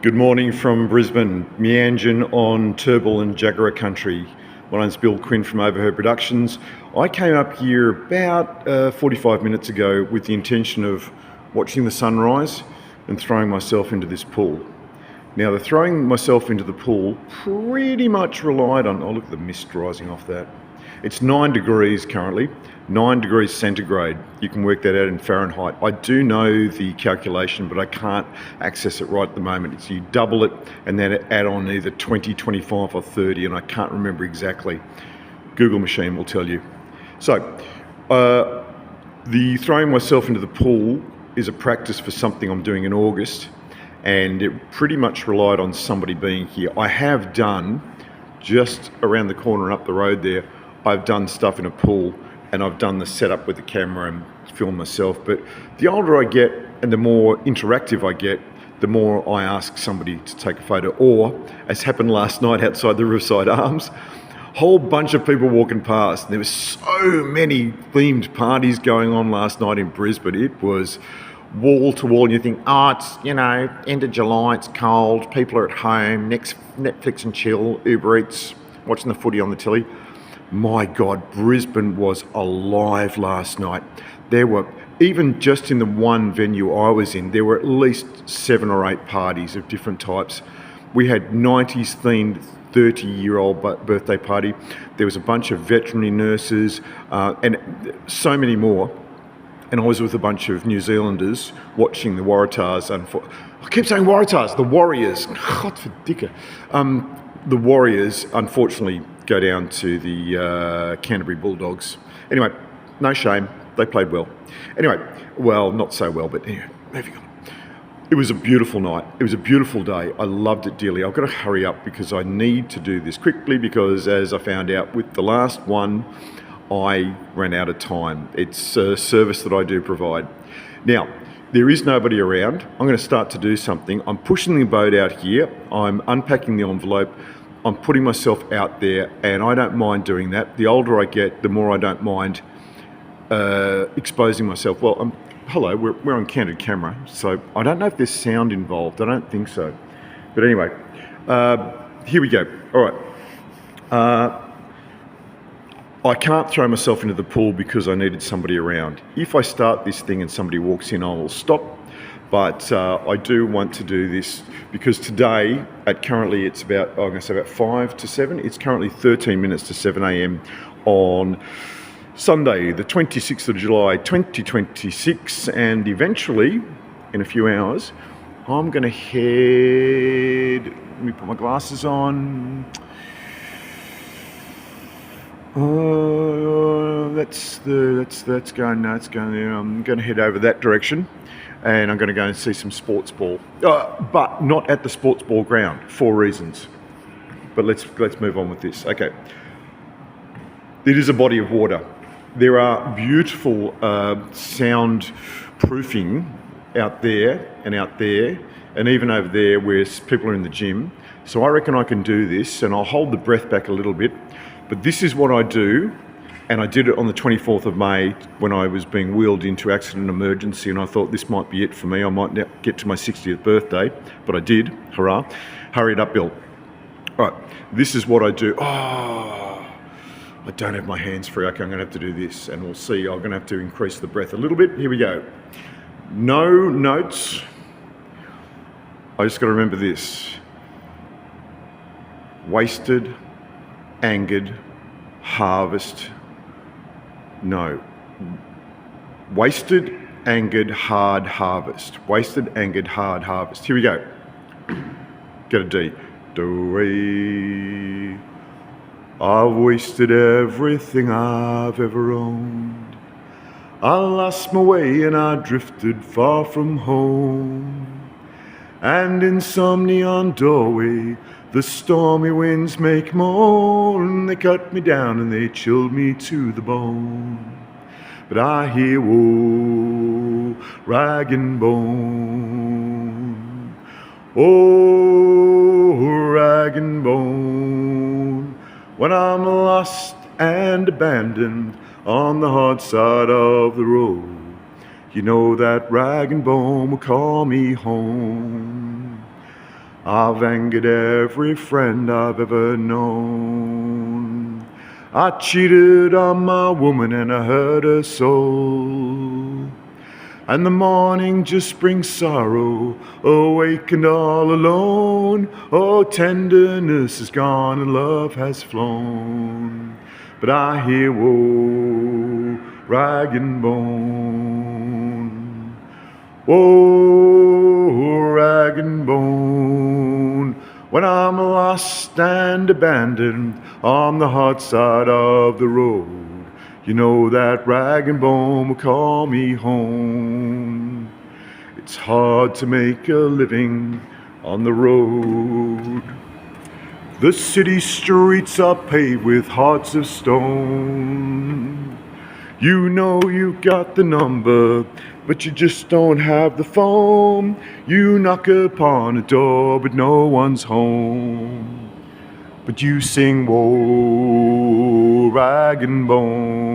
Good morning from Brisbane, Meanjin on Turrbal and Jagera country. My name's Bill Quinn from Overheard Productions. I came up here about 45 minutes ago with the intention of watching the sunrise and throwing myself into this pool. Now, the throwing myself into the pool pretty much relied on, oh look at the mist rising off that. It's 9 degrees currently, 9 degrees centigrade. You can work that out in Fahrenheit. I do know the calculation, but I can't access it right at the moment. It's you double it and then add on either 20, 25 or 30, and I can't remember exactly. Google machine will tell you. So, the throwing myself into the pool is a practice for something I'm doing in August, and it pretty much relied on somebody being here. I have done, just around the corner and up the road there, I've done stuff in a pool, and I've done the setup with the camera and film myself. But the older I get and the more interactive I get, the more I ask somebody to take a photo. Or, as happened last night outside the Riverside Arms, whole bunch of people walking past. There was so many themed parties going on last night in Brisbane. It was wall to wall, and you think, oh, it's, end of July, it's cold, people are at home, Netflix and chill, Uber Eats, watching the footy on the telly. My God, Brisbane was alive last night. There were, even just in the one venue I was in, there were at least 7 or 8 parties of different types. We had 90s themed 30-year-old birthday party. There was a bunch of veterinary nurses and so many more. And I was with a bunch of New Zealanders watching the Waratahs. I keep saying Waratahs, the Warriors. God for dicker. The Warriors, unfortunately, go down to the Canterbury Bulldogs. Anyway, no shame. They played well. Anyway, well, not so well, but anyway, moving on. It was a beautiful night. It was a beautiful day. I loved it dearly. I've got to hurry up because I need to do this quickly because, as I found out with the last one, I ran out of time. It's a service that I do provide. Now, there is nobody around. I'm going to start to do something. I'm pushing the boat out here. I'm unpacking the envelope. I'm putting myself out there, and I don't mind doing that. The older I get, the more I don't mind exposing myself. Well, hello, we're on candid camera, so I don't know if there's sound involved. I don't think so. But anyway, here we go. All right. I can't throw myself into the pool because I needed somebody around. If I start this thing and somebody walks in, I will stop. But I do want to do this because today, currently it's about, I'm going to say about 5 to 7. It's currently 13 minutes to 7 a.m. on Sunday, the 26th of July, 2026. And eventually, in a few hours, I'm going to head, let me put my glasses on. That's going there. I'm going to head over that direction. And I'm going to go and see some sports ball, but not at the sports ball ground for reasons. But let's move on with this. Okay, it is a body of water. There are beautiful sound proofing out there, and even over there where people are in the gym. So I reckon I can do this, and I'll hold the breath back a little bit. But this is what I do. And I did it on the 24th of May when I was being wheeled into accident emergency, and I thought this might be it for me. I might now get to my 60th birthday, but I did. Hurrah. Hurry it up, Bill. All right, this is what I do. Oh, I don't have my hands free. Okay, I'm going to have to do this, and we'll see. I'm going to have to increase the breath a little bit. Here we go. No notes. I just got to remember this. Wasted, angered, harvest. No. Wasted, angered, hard harvest. Wasted, angered, hard harvest. Here we go. Get a D. Do-re. I've wasted everything I've ever owned. I lost my way and I drifted far from home. And in some neon doorway, the stormy winds make moan. They cut me down and they chilled me to the bone. But I hear, whoa, rag and bone. Oh, rag and bone. When I'm lost and abandoned on the hard side of the road, you know that rag and bone will call me home. I've angered every friend I've ever known. I cheated on my woman and I hurt her soul. And the morning just brings sorrow, awakened all alone. Oh, tenderness is gone and love has flown. But I hear, woe, rag and bone. Woe, rag and bone. When I'm lost and abandoned on the hard side of the road, you know that rag and bone will call me home. It's hard to make a living on the road. The city streets are paved with hearts of stone. You know you got the number, but you just don't have the phone. You knock upon a door, but no one's home. But you sing, woe, rag and bone.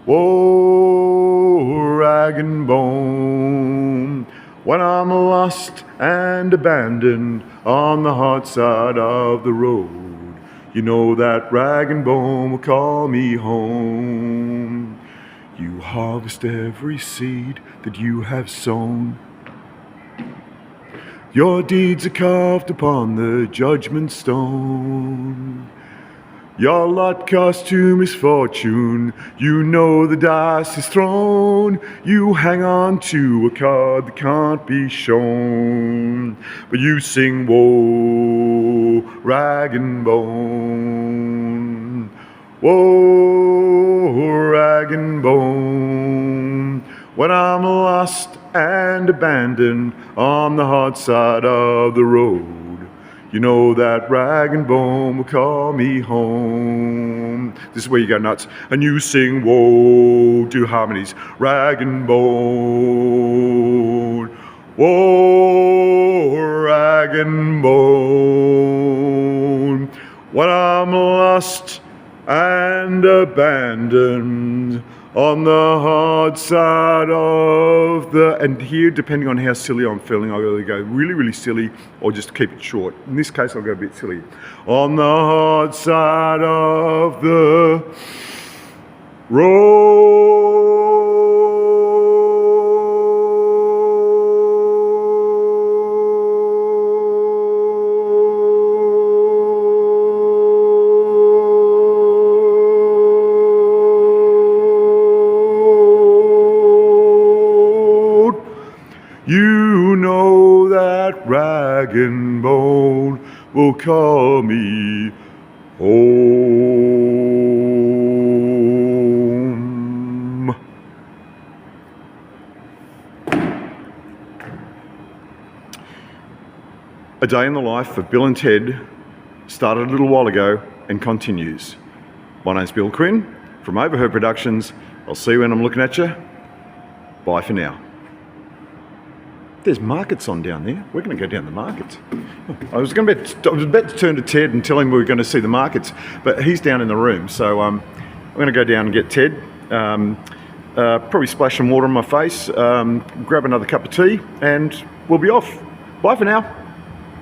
Woe, rag and bone. When I'm lost and abandoned on the hard side of the road, you know that rag and bone will call me home. You harvest every seed that you have sown. Your deeds are carved upon the judgment stone. Your lot cost to misfortune. You know the dice is thrown. You hang on to a card that can't be shown. But you sing, woe, rag and bone. Woe, rag and bone. When I'm lost and abandoned on the hard side of the road, you know that rag and bone will call me home. This is where you go nuts. And you sing, woe, two harmonies. Rag and bone. Woe, rag and bone. When I'm lost and abandoned on the hard side of the... And here, depending on how silly I'm feeling, I'll either go really, really silly or just keep it short. In this case, I'll go a bit silly. On the hard side of the road. You know that rag and bone will call me home. A Day in the Life of Bill and Ted started a little while ago and continues. My name's Bill Quinn from Overheard Productions. I'll see you when I'm looking at you. Bye for now. There's markets on down there. We're going to go down the markets. I was about to turn to Ted and tell him we were going to see the markets, but he's down in the room. So I'm going to go down and get Ted. Probably splash some water on my face, grab another cup of tea, and we'll be off. Bye for now.